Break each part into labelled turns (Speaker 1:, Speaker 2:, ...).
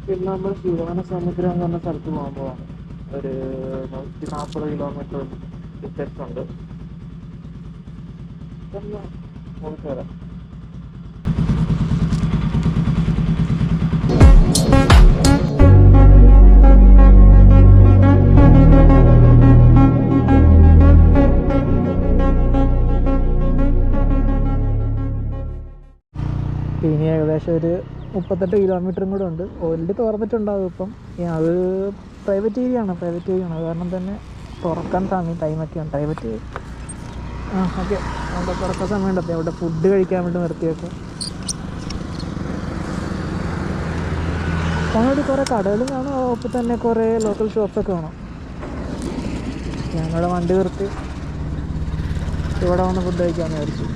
Speaker 1: പിന്നെ നമ്മൾ ശിവാനസമുദ്രം എന്ന് പറഞ്ഞ സ്ഥലത്ത് പോകുമ്പോൾ ഒരു 140 കിലോമീറ്റർ ഡിസ്റ്റൻസ് ഉണ്ട്. പോയിട്ട് വരാം. ഇനി ഏകദേശം ഒരു 38 കിലോമീറ്ററും കൂടെ ഉണ്ട്. ഓൾറെഡി തുറന്നിട്ടുണ്ടാകും ഇപ്പം. അത് പ്രൈവറ്റ് ഏരിയ ആണ് അത് കാരണം തന്നെ തുറക്കാൻ ടൈമൊക്കെയാണ് പ്രൈവറ്റ്. ഓക്കെ, അവിടെ തുറക്കാൻ സമയം ഉണ്ടോ? അവിടെ ഫുഡ് കഴിക്കാൻ വേണ്ടി നിർത്തിയൊക്കെ. അങ്ങോട്ട് കുറേ കടകളും കാണും, ഒപ്പം തന്നെ കുറേ ലോക്കൽ ഷോപ്സൊക്കെ കാണും. ഞങ്ങളുടെ വണ്ടി നിർത്തി ഇവിടെ വന്ന് ഫുഡ് കഴിക്കാമെന്ന് വിചാരിച്ചു.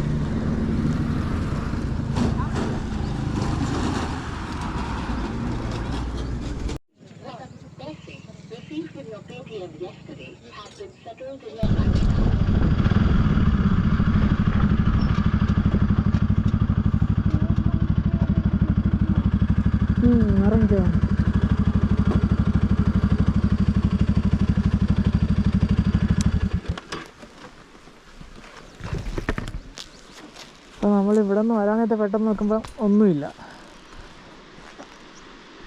Speaker 1: അറിഞ്ഞോ? അപ്പോൾ നമ്മളിവിടെ നിന്ന് വരാനായിട്ട് പെട്ടെന്ന് നോക്കുമ്പോൾ ഒന്നുമില്ല.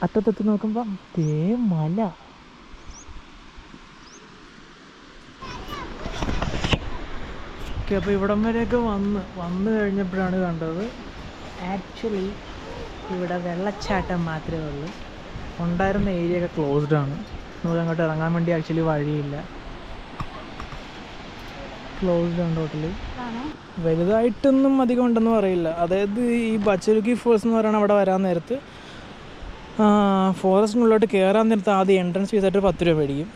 Speaker 1: അറ്റത്തെത്തി നോക്കുമ്പോൾ മല. ഓക്കെ, അപ്പോൾ ഇവിടം വരെയൊക്കെ വന്ന് കഴിഞ്ഞപ്പോഴാണ് കണ്ടത് ആക്ച്വലി ഇവിടെ വെള്ളച്ചാട്ടം മാത്രമേ ഉള്ളൂ. ഉണ്ടായിരുന്ന ഏരിയ ഒക്കെ ക്ലോസ്ഡ് ആണ്. നമുക്ക് അങ്ങോട്ട് ഇറങ്ങാൻ വേണ്ടി ആക്ച്വലി വഴിയില്ല, ക്ലോസ്ഡ് ആണ് ടോട്ടലി. വലുതായിട്ടൊന്നും അധികം ഉണ്ടെന്ന് പറയില്ല. അതായത് ഈ ബച്ചരുക്കി ഫോൾസ് എന്ന് പറയുന്നത് അവിടെ വരാൻ നേരത്ത് ഫോറസ്റ്റിനുള്ളിലോട്ട് കയറാൻ നേരത്ത് ആദ്യം എൻട്രൻസ് ഫീസായിട്ട് 10 രൂപ മേടിക്കും.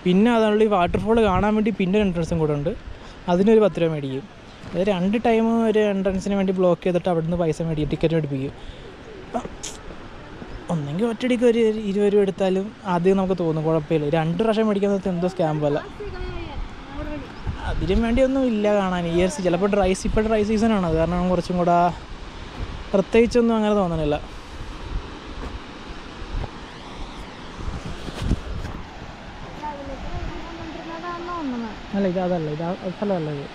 Speaker 1: പിന്നെ അതുള്ള ഈ വാട്ടർഫോൾ കാണാൻ വേണ്ടി പിന്നെ ഒരു എൻട്രൻസും കൂടെ ഉണ്ട്, അതിനൊരു 10 രൂപ മേടിക്കും. അത് 2 ടൈം ഒരു എൻട്രൻസിന് വേണ്ടി ബ്ലോക്ക് ചെയ്തിട്ട് അവിടെ നിന്ന് പൈസ മേടിക്കും, ടിക്കറ്റ് മേടിപ്പിക്കും. ഒന്നെങ്കിൽ ഒറ്റയടിക്ക് ഒരു 20 രൂപ എടുത്താലും ആദ്യം നമുക്ക് തോന്നും കുഴപ്പമില്ല. 2 പ്രാവശ്യം മേടിക്കുന്നത് എന്തോ സ്കാം പോലെ. അതിനും വേണ്ടിയൊന്നും ഇല്ല കാണാൻ. ഇയേഴ്സ് ചിലപ്പോൾ ഇപ്പോൾ ഡ്രൈ സീസണാണ്, അത് കാരണം കുറച്ചും കൂടെ പ്രത്യേകിച്ചൊന്നും അങ്ങനെ തോന്നണില്ല. അല്ല അതല്ല, സ്ഥലമല്ല ഇത്.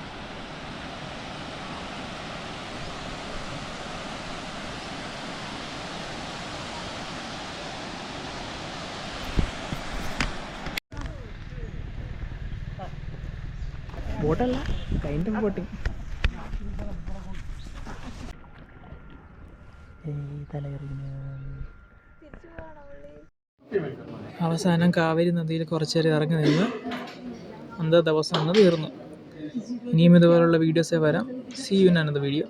Speaker 1: ബോട്ടല്ല, കൈൻഡ് ഓഫ് ബോട്ടിങ്. അവസാനം കാവേരി നദിയിൽ കുറച്ച് നേരം ഇറങ്ങി നിന്ന് അന്നത്തെ ദിവസം അന്ന് തീർന്നു. ഇനിയും ഇതുപോലുള്ള വീഡിയോസേ വരാം. See you in another video.